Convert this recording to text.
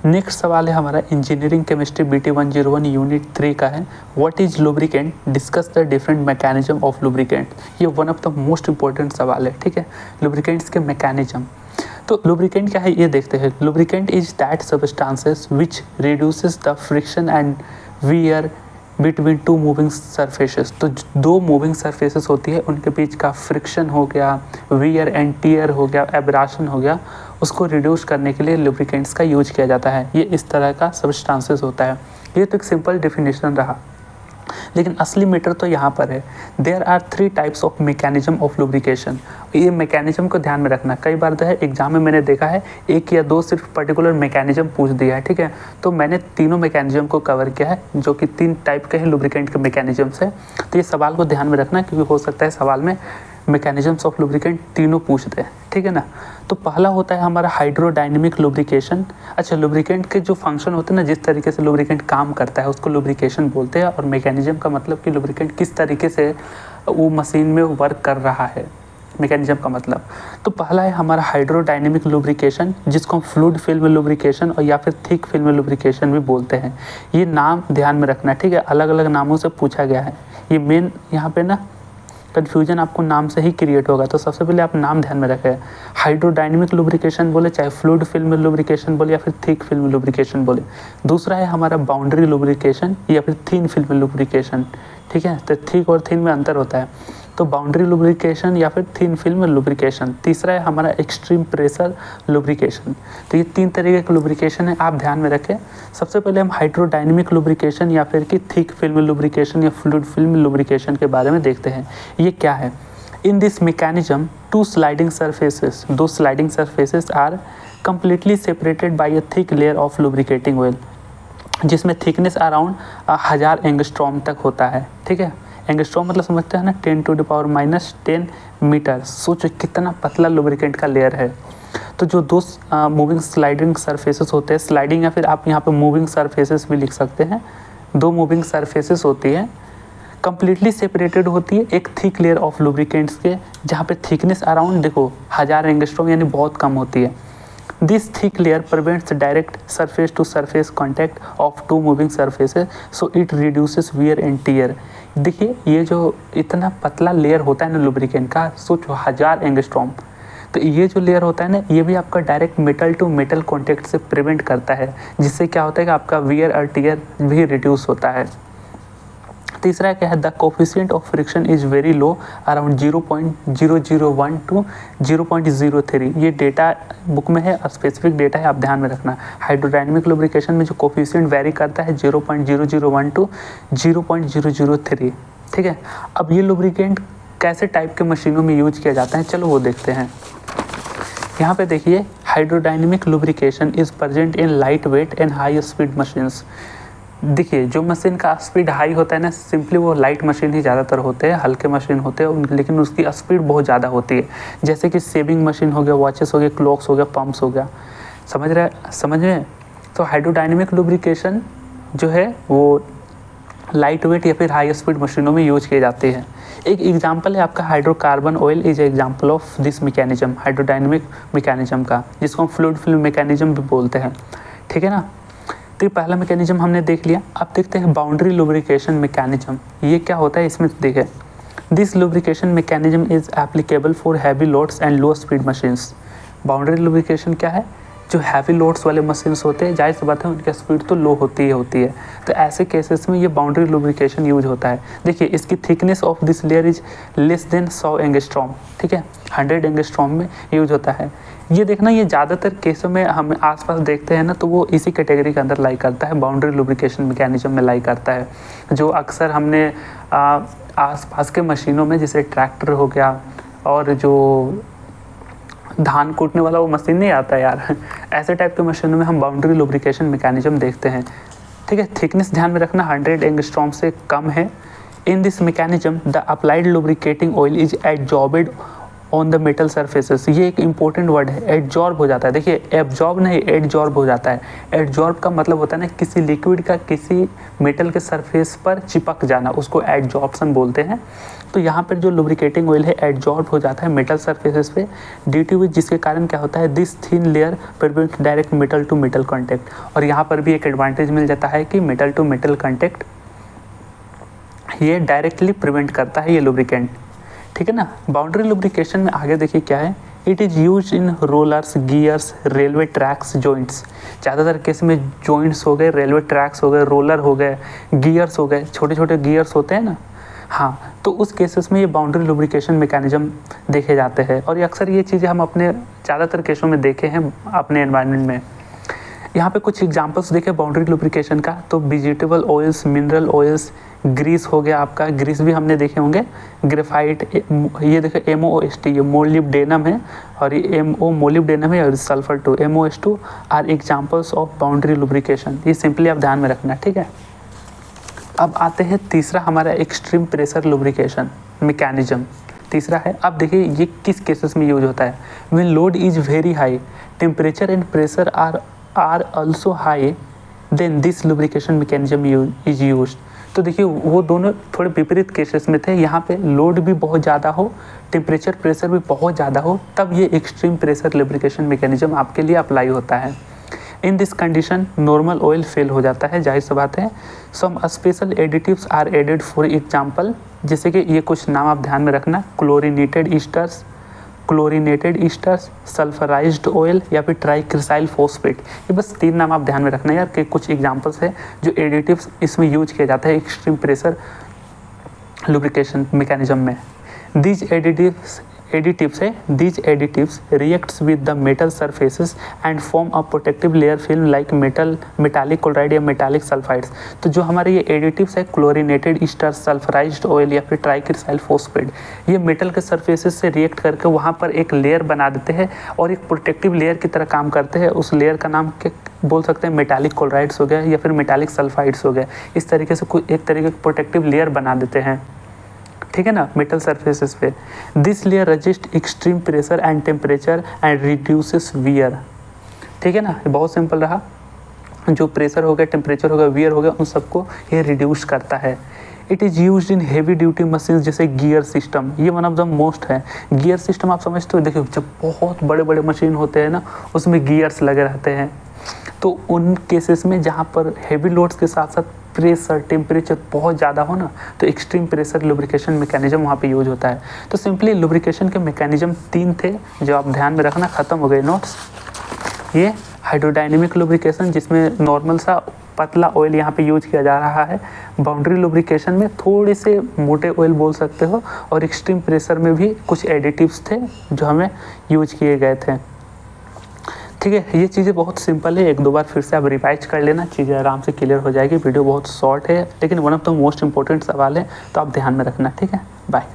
Next सवाल है हमारा इंजीनियरिंग केमिस्ट्री BT 101 यूनिट 3 का है। What is lubricant, discuss the different mechanism of lubricant. ये one of the most important सवाल है, ठीक है, लुब्रिकेंट्स के मैकेनिज्म। तो लुब्रिकेंट क्या है ये देखते हैं। Lubricant is that substances which reduces the friction and weird between two moving surfaces. तो दो मूविंग सरफेसेस होती है उनके बीच का फ्रिक्शन हो गया, वियर एंड टीयर हो गया, एब्राशन हो गया, उसको रिड्यूस करने के लिए लुब्रिकेंट्स का यूज किया जाता है। ये इस तरह का सब्सटेंसेस होता है। ये तो एक सिंपल डेफिनेशन रहा, लेकिन असली मैटर तो यहाँ पर है। There are 3 types of mechanism of lubrication. ये मैकेनिज्म को ध्यान में रखना। कई बार तो है एग्जाम में मैंने देखा है 1 या 2 सिर्फ पर्टिकुलर मैकेनिज्म पूछ दिया है, ठीक है। तो मैंने तीनों मैकेनिज्म को कवर किया है जो कि 3 टाइप के हैं लुब्रिकेंट के मैकेनिज्म से। तो ये सवाल को ध्यान में रखना क्योंकि हो सकता है सवाल में मैकेनिज्म्स ऑफ लुब्रिकेंट तीनों पूछ दे, ठीक है ना। तो पहला होता है हमारा हाइड्रोडायनेमिक लुब्रिकेशन। अच्छा, लुब्रिकेंट के जो फंक्शन होते हैं ना, जिस तरीके से लुब्रिकेंट काम करता है उसको लुब्रिकेशन बोलते हैं। और मैकेनिज्म का मतलब कि लुब्रिकेंट किस तरीके से वो मशीन में वर्क कर रहा है, मैकेनिज्म का मतलब। तो पहला है हमारा हाइड्रोडायनेमिक लुब्रिकेशन, जिसको हम फ्लूइड फिल्म लुब्रिकेशन और या फिर थिक फिल्म लुब्रिकेशन भी बोलते हैं। ये नाम ध्यान में रखना, ठीक है, अलग अलग नामों से पूछा गया है। ये मेन यहाँ पे ना कन्फ्यूजन आपको नाम से ही क्रिएट होगा। तो सबसे पहले आप नाम ध्यान में रखें। हाइड्रोडायनेमिक लुब्रिकेशन बोले, चाहे फ्लूइड फिल्म लुब्रिकेशन बोले या फिर थिक फिल्म लुब्रिकेशन बोले। दूसरा है हमारा बाउंड्री लुब्रिकेशन या फिर थिन फिल्म लुब्रिकेशन, ठीक है। तो थिक और थिन में अंतर होता है। तो बाउंड्री लुब्रिकेशन या फिर थिन फिल्म लुब्रिकेशन। तीसरा है हमारा एक्सट्रीम प्रेशर लुब्रिकेशन। तो ये 3 तरीके का लुब्रिकेशन है, आप ध्यान में रखें। सबसे पहले हम हाइड्रोडायनेमिक लुब्रिकेशन या फिर कि थिक फिल्म लुब्रिकेशन या फ्लूइड फिल्म लुब्रिकेशन के बारे में देखते हैं। ये क्या है? In this mechanism 2 sliding surfaces, 2 sliding surfaces are completely separated by a thick layer of lubricating oil, जिसमें थिकनेस अराउंड 1000 एंगस्ट्रॉम तक होता है, ठीक है। एंगस्ट्रॉम मतलब समझते हैं ना, 10⁻⁻10 मीटर। सोचो कितना पतला लुब्रिकेंट का लेयर है। तो जो 2 मूविंग स्लाइडिंग सरफेसेस होते हैं, स्लाइडिंग या फिर आप यहाँ पे मूविंग सरफेसेस भी लिख सकते हैं, 2 मूविंग सरफेसेस होती है, कंप्लीटली सेपरेटेड होती है एक थिक लेयर ऑफ लुब्रिकेंट्स के, जहाँ पे थिकनेस अराउंड देखो 1000 एंगस्ट्रॉम यानी बहुत कम होती है। This thick layer prevents direct surface to surface contact of 2 moving surfaces, so it reduces wear and tear। देखिए ये जो इतना पतला लेयर होता है ना लुब्रिकेंट का, सोचो 1000 एंगस्ट्रॉम, तो ये जो लेयर होता है ना, ये भी आपका direct metal to metal contact से प्रिवेंट करता है, जिससे क्या होता है कि आपका वियर और टियर भी रिड्यूस होता है। तीसरा क्या है? The coefficient of friction is very low, around 0.001 to 0.03। ये डेटा बुक में है, स्पेसिफिक डेटा है, आप ध्यान में रखना। हाइड्रोडायनेमिक लुब्रिकेशन में जो कोफिशिएंट वेरी करता है 0.001 टू 0.003, ठीक है। अब ये लुब्रिकेंट कैसे टाइप के मशीनों में यूज किया जाता है, चलो वो देखते हैं। यहाँ पे देखिए, hydrodynamic lubrication is present in light weight and high speed machines. देखिए जो मशीन का स्पीड हाई होता है ना, सिंपली वो लाइट मशीन ही ज़्यादातर होते हैं, हल्के मशीन होते हैं, लेकिन उसकी स्पीड बहुत ज़्यादा होती है। जैसे कि सेविंग मशीन हो गया, वॉचेस हो गया, क्लॉक्स हो गया, पंप्स हो गया, समझ में। तो हाइड्रोडायनेमिक लुब्रिकेशन जो है वो लाइट वेट या फिर हाई स्पीड मशीनों में यूज किए जाते हैं। एक एग्जांपल है आपका hydrocarbon oil is example of this mechanism, hydrodynamic mechanism का, जिसको हम फ्लूइड फिल्म मैकेनिज्म भी बोलते हैं, ठीक है ना। तो ये पहला मैकेनिज्म हमने देख लिया। अब देखते हैं बाउंड्री लुब्रिकेशन मैकेनिज्म। ये क्या होता है इसमें देखें। This lubrication mechanism is applicable for heavy loads and low speed machines. Boundary lubrication क्या है? जो हैवी लोड्स वाले मशीन्स होते हैं, जाहिर सी बात है उनकी स्पीड तो लो होती है। तो ऐसे केसेस में ये बाउंड्री लुब्रिकेशन यूज होता है। देखिए इसकी thickness of this layer is less than 100 angstrom, ठीक है, 100 एंगस्ट्रॉम में यूज होता है। ये देखना, ये ज़्यादातर केसों में हम आसपास देखते हैं ना, तो वो इसी कैटेगरी के अंदर लाई करता है, बाउंड्री लुब्रिकेशन मैकेनिज्म में लाई करता है। जो अक्सर हमने आसपास के मशीनों में, जैसे ट्रैक्टर हो गया और जो धान कूटने वाला वो मशीन नहीं आता यार, ऐसे टाइप के मशीनों में हम बाउंड्री लुब्रिकेशन मैकेनिज्म देखते हैं, ठीक है। थिकनेस ध्यान में रखना 100 एंगस्ट्रॉम से कम है। In this mechanism the applied lubricating oil is adsorbed on the metal surfaces, ये एक इंपॉर्टेंट वर्ड है, एडजॉर्ब हो जाता है। देखिए एब्जॉर्ब नहीं, एडजॉर्ब हो जाता है। एडजॉर्ब का मतलब होता है ना किसी लिक्विड का किसी मेटल के सरफेस पर चिपक जाना, उसको एडजॉर्प्शन बोलते हैं। तो यहाँ पर जो लुब्रिकेटिंग ऑयल है एडजॉर्ब हो जाता है मेटल सरफेसेस पे ड्यू टू विच, जिसके कारण क्या होता है this thin layer prevent direct metal to metal contact. और यहाँ पर भी एक एडवांटेज मिल जाता है कि मेटल टू मेटल कॉन्टैक्ट ये डायरेक्टली प्रिवेंट करता है ये लुब्रिकेंट, ठीक है ना। बाउंड्री लुब्रिकेशन में आगे देखिए क्या है, it is use in rollers, gears, railway tracks, joints. ज़्यादातर केस में जॉइंट्स हो गए, रेलवे ट्रैक्स हो गए, रोलर हो गए, गियर्स हो गए, छोटे छोटे गियर्स होते हैं ना, हाँ, तो उस केसेस में ये बाउंड्री लुब्रिकेशन मैकेनिज्म देखे जाते हैं। और अक्सर ये चीज़ें हम अपने ज़्यादातर केसों में देखे हैं अपने एनवायरनमेंट में। यहाँ पे कुछ एग्जांपल्स देखें बाउंड्री लुब्रिकेशन का, तो vegetable oils, mineral oils, grease हो गया आपका, ग्रीस भी हमने देखे होंगे, ग्रेफाइट, ये देखिए MOST, ये मोलिब्डेनम है, और ये मोलिब्डेनम है, और sulphur 2 MOS2 are examples of boundary lubrication. ये सिंपली आप ध्यान में रखना, ठीक है। अब आते हैं तीसरा हमारा एक्सट्रीम प्रेशर लुब्रिकेशन मैकेनिज्म। तीसरा है, अब देखिए ये किस केसेस में यूज होता है, when load is very high, temperature and pressure are also high, then this lubrication mechanism is used. तो देखिए वो दोनों थोड़े विपरीत केसेस में थे, यहाँ पे लोड भी बहुत ज़्यादा हो, टेम्परेचर प्रेशर भी बहुत ज़्यादा हो, तब ये एक्सट्रीम प्रेशर लुब्रिकेशन मैकेनिज्म आपके लिए अप्लाई होता है। In this condition normal oil fail हो जाता है, जाहिर सी बात है। Some special additives are added, for example जैसे कि ये कुछ नाम आप ध्यान में रखना, क्लोरीनेटेड ईस्टर्स, सल्फराइज्ड ऑयल या फिर ट्राइक्रिसाइल फॉस्फेट। ये बस 3 नाम आप ध्यान में रखना यार, कि कुछ एग्जांपल्स है जो एडिटिव्स इसमें यूज किया जाता है एक्सट्रीम प्रेशर लुब्रिकेशन मैकेनिज्म में। These additives reacts with the metal surfaces and form a protective layer film like metallic chloride या metallic sulfides। तो जो हमारे ये एडिटिव्स है क्लोरीनेटेड ईस्टर, सल्फराइज्ड ऑयल या फिर ट्राइक्रिसाइल फॉस्फेट, ये मेटल के सरफेसेस से रिएक्ट करके वहाँ पर एक लेयर बना देते हैं और एक प्रोटेक्टिव लेयर की तरह काम करते हैं। उस लेयर का नाम क्या बोल सकते हैं, मेटालिक क्लोराइड्स हो गया या फिर मेटालिक सल्फाइड्स हो गया। इस तरीके से कोई एक तरीके का प्रोटेक्टिव लेयर बना देते हैं, ठीक है ना, मेटल सरफेसेस पे। This layer resist extreme pressure and temperature and reduces wear, ठीक है ना, बहुत सिंपल रहा। जो प्रेशर हो गया, टेम्परेचर हो गया, वियर हो गया, उन सबको ये रिड्यूस करता है। It is used in heavy duty machine जैसे गियर सिस्टम, ये वन ऑफ द मोस्ट है। गियर सिस्टम आप समझते हो, देखिए जब बहुत बड़े बड़े मशीन होते हैं ना, उसमें गियर्स लगे रहते हैं, तो उन केसेस में जहाँ पर हेवी लोड्स के साथ साथ प्रेशर, टेम्परेचर बहुत ज़्यादा हो ना, तो एक्सट्रीम प्रेशर लुब्रिकेशन मैकेनिज्म वहाँ पे यूज होता है। तो सिंपली लुब्रिकेशन के मैकेनिज्म 3 थे जो आप ध्यान में रखना, ख़त्म हो गए नोट्स। ये हाइड्रोडायनेमिक लुब्रिकेशन जिसमें नॉर्मल सा पतला ऑयल यहाँ पे यूज किया जा रहा है, बाउंड्री लुब्रिकेशन में थोड़े से मोटे ऑयल बोल सकते हो, और एक्सट्रीम प्रेशर में भी कुछ एडिटिव्स थे जो हमें यूज किए गए थे, ठीक है। ये चीज़ें बहुत सिंपल है, 1-2 बार फिर से आप रिवाइज कर लेना, चीज़ें आराम से क्लियर हो जाएगी। वीडियो बहुत शॉर्ट है लेकिन one of the most important सवाल है, तो आप ध्यान में रखना, ठीक है। बाय।